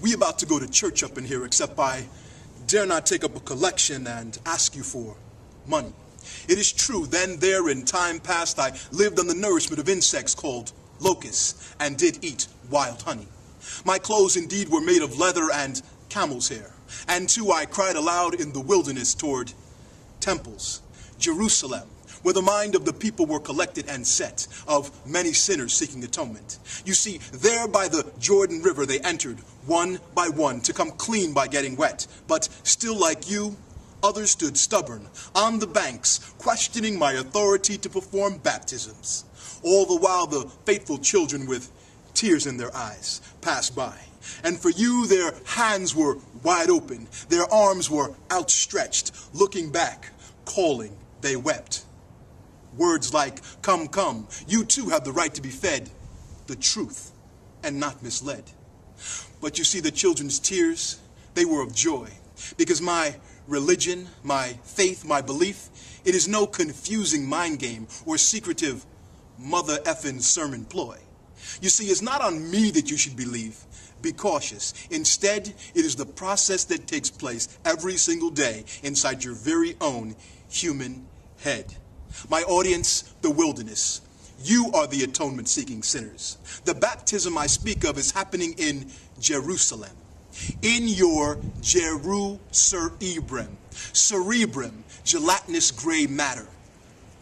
We about to go to church up in here, except I dare not take up a collection and ask you for money. It is true, then there in time past I lived on the nourishment of insects called locusts, and did eat wild honey. My clothes indeed were made of leather and camel's hair, and too I cried aloud in the wilderness toward temples, Jerusalem, where the mind of the people were collected and set, of many sinners seeking atonement. You see, there by the Jordan River they entered, one by one, to come clean by getting wet. But still like you, others stood stubborn on the banks, questioning my authority to perform baptisms. All the while the faithful children with tears in their eyes passed by. And for you their hands were wide open, their arms were outstretched, looking back, calling, they wept. Words like, come, come, you too have the right to be fed the truth and not misled. But you see, the children's tears, they were of joy, because my religion, my faith, my belief, it is no confusing mind game or secretive mother effing sermon ploy. You see, it's not on me that you should believe. Be cautious. Instead, it is the process that takes place every single day inside your very own human head. My audience, the wilderness. You are the atonement-seeking sinners. The baptism I speak of is happening in Jerusalem. In your cerebrum, gelatinous gray matter.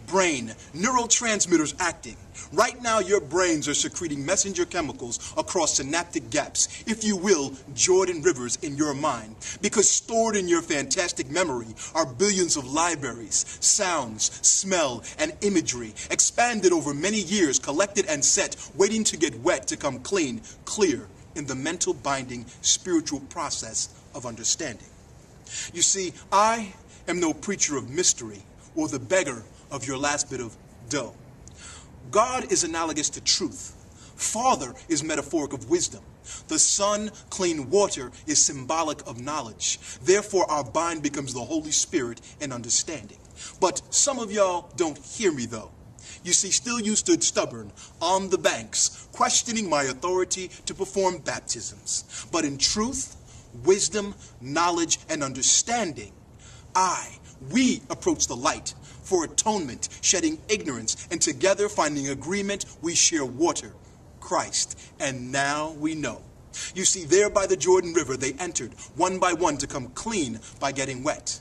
Brain, neurotransmitters acting. Right now your brains are secreting messenger chemicals across synaptic gaps, if you will, Jordan rivers in your mind. Because stored in your fantastic memory are billions of libraries, sounds, smell, and imagery, expanded over many years, collected and set, waiting to get wet to come clean, clear in the mental binding spiritual process of understanding. You see, I am no preacher of mystery or the beggar of your last bit of dough. God is analogous to truth. Father is metaphoric of wisdom. The Son, clean water, is symbolic of knowledge. Therefore, our bind becomes the Holy Spirit and understanding. But some of y'all don't hear me, though. You see, still you stood stubborn on the banks, questioning my authority to perform baptisms. But in truth, wisdom, knowledge, and understanding, we approach the light for atonement, shedding ignorance, and together finding agreement, we share water, Christ, and now we know. You see, there by the Jordan River they entered, one by one, to come clean by getting wet.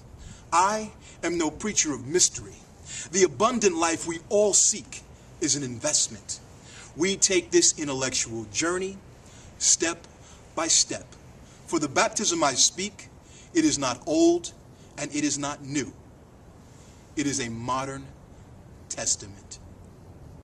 I am no preacher of mystery. The abundant life we all seek is an investment. We take this intellectual journey step by step. For the baptism I speak, it is not old and it is not new. It is a modern testament.